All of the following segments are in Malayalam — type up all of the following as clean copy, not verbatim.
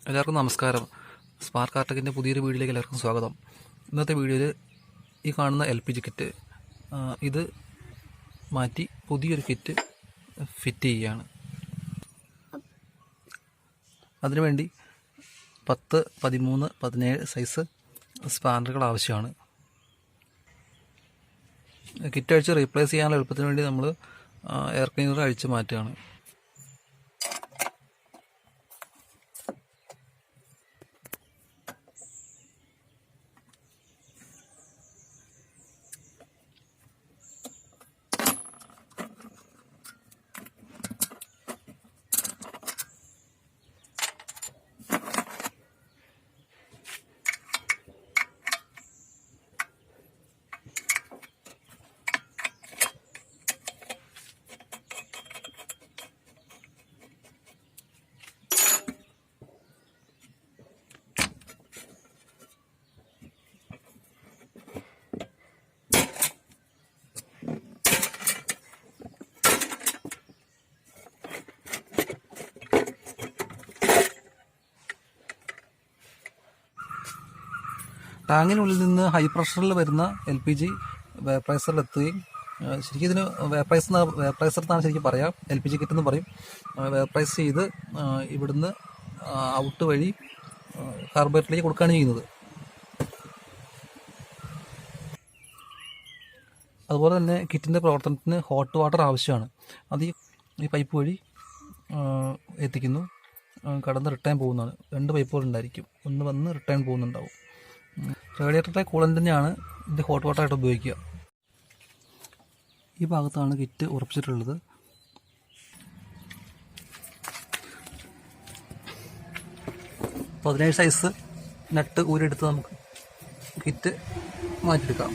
എല്ലാവർക്കും നമസ്കാരം. സ്പാർക്ക് ആർടെക്കിൻ്റെ പുതിയൊരു വീഡിയോയിലേക്ക് എല്ലാവർക്കും സ്വാഗതം. ഇന്നത്തെ വീഡിയോയിൽ ഈ കാണുന്ന LPG കിറ്റ് ഇത് മാറ്റി പുതിയൊരു കിറ്റ് ഫിറ്റ് ചെയ്യുകയാണ്. അതിനുവേണ്ടി 10, 13, 17 സൈസ് സ്പാനറുകൾ ആവശ്യമാണ്. കിറ്റ് അഴിച്ച് റീപ്ലേസ് ചെയ്യാനുള്ള എളുപ്പത്തിന് വേണ്ടി നമ്മൾ എയർ ക്ലീനർ അഴിച്ച് മാറ്റുകയാണ്. ടാങ്കിനുള്ളിൽ നിന്ന് ഹൈ പ്രഷറിൽ വരുന്ന LPG വേപ്പറൈസറിലെത്തുകയും ശരിക്കും ഇതിന് വേപ്പറൈസർ എന്നാണ് ശരിക്കും പറയാം, LPG കിറ്റെന്ന് പറയും. വേപ്പറൈസ് ചെയ്ത് ഇവിടുന്ന് ഔട്ട് വഴി കാർബറേറ്ററിലേക്ക് കൊടുക്കുകയാണ് ചെയ്യുന്നത്. അതുപോലെ തന്നെ കിറ്റിൻ്റെ പ്രവർത്തനത്തിന് ഹോട്ട് വാട്ടർ ആവശ്യമാണ്. അത് ഈ പൈപ്പ് വഴി എത്തിക്കുന്നു, കടന്ന് റിട്ടേൺ പോകുന്നതാണ്. 2 പൈപ്പുകൾ ഉണ്ടായിരിക്കും, ഒന്ന് വന്ന് റിട്ടേൺ പോകുന്നുണ്ടാവും. റേഡിയേറ്ററിലെ കൂളൻ്റ് തന്നെയാണ് ഇത് ഹോട്ട് വാട്ടറായിട്ട് ഉപയോഗിക്കുക. ഈ ഭാഗത്താണ് കിറ്റ് ഉറപ്പിച്ചിട്ടുള്ളത്. പതിനേഴ് സൈസ് നട്ട് ഊരെടുത്ത് നമുക്ക് കിറ്റ് മാറ്റിയെടുക്കാം.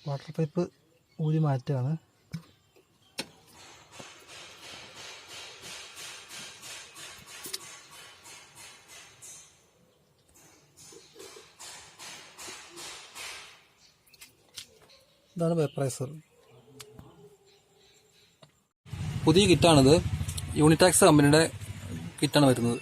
വാട്ടർ പൈപ്പ് ഊരി മാറ്റുകയാണ്. ഇതാണ് വേപ്പറൈസർ. പുതിയ കിറ്റാണിത്. യൂണിടാക്സ് കമ്പനിയുടെ കിറ്റാണ് വരുന്നത്.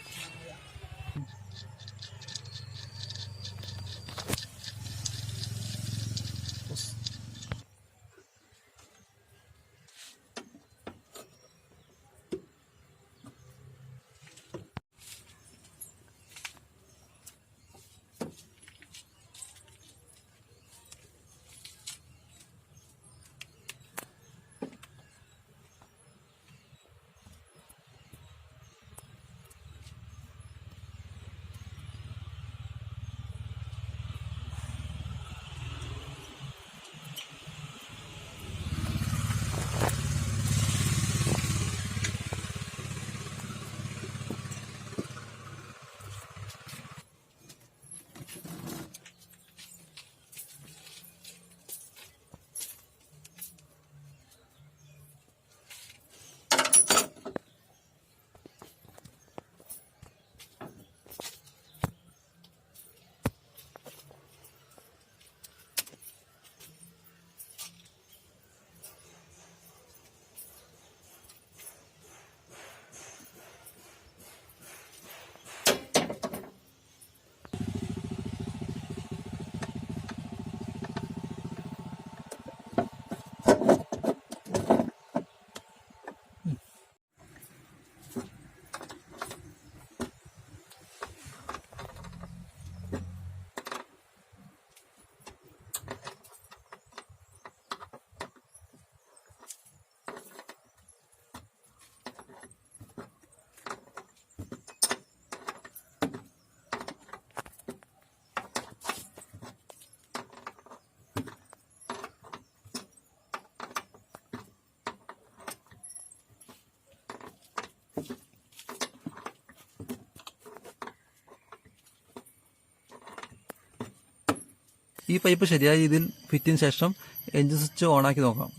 ഈ പൈപ്പ് ശരിയായ രീതിയിൽ ഫിറ്റ് ചെയ്തതിന് ശേഷം എൻജിൻ സ്വിച്ച് ഓണാക്കി നോക്കാം.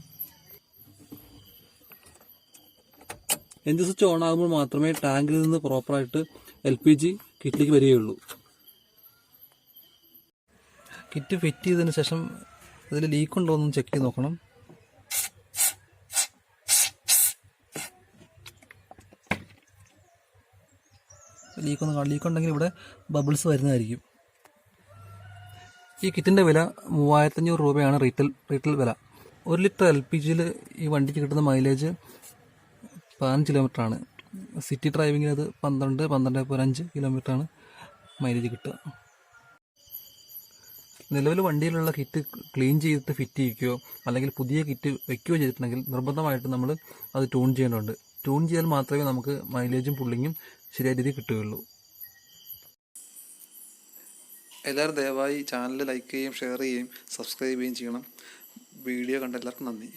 എൻജിൻ സ്വിച്ച് ഓൺ ആകുമ്പോൾ മാത്രമേ ടാങ്കിൽ നിന്ന് പ്രോപ്പറായിട്ട് LPG കിറ്റിലേക്ക് വരികയുള്ളൂ. കിറ്റ് ഫിറ്റ് ചെയ്തതിന് ശേഷം അതിൽ ലീക്ക് ഉണ്ടോ എന്ന് ചെക്ക് ചെയ്ത് നോക്കണം. ലീക്ക് ഉണ്ടെങ്കിൽ ഇവിടെ ബബിൾസ് വരുന്നതായിരിക്കും. ഈ കിറ്റിൻ്റെ വില 3500 രൂപയാണ് റീറ്റെയിൽ വില. 1 ലിറ്റർ LPGയിൽ ഈ വണ്ടിക്ക് കിട്ടുന്ന മൈലേജ് 15 കിലോമീറ്ററാണ്. സിറ്റി ഡ്രൈവിങ്ങിൽ അത് 12.5 കിലോമീറ്ററാണ് മൈലേജ് കിട്ടുക. നിലവിൽ വണ്ടിയിലുള്ള കിറ്റ് ക്ലീൻ ചെയ്തിട്ട് ഫിറ്റ് ചെയ്യിക്കുകയോ അല്ലെങ്കിൽ പുതിയ കിറ്റ് വയ്ക്കുകയോ ചെയ്തിട്ടുണ്ടെങ്കിൽ നിർബന്ധമായിട്ട് നമ്മൾ അത് ട്യൂൺ ചെയ്യേണ്ടതുണ്ട്. ട്യൂൺ ചെയ്താൽ മാത്രമേ നമുക്ക് മൈലേജും പുള്ളിങ്ങും ശരിയായ രീതിയിൽ കിട്ടുകയുള്ളൂ. എല്ലാവരും ദയവായി ചാനൽ ലൈക്ക് ചെയ്യുകയും ഷെയർ ചെയ്യുകയും സബ്സ്ക്രൈബ് ചെയ്യുകയും ചെയ്യണം. വീഡിയോ കണ്ട എല്ലാവർക്കും നന്ദി.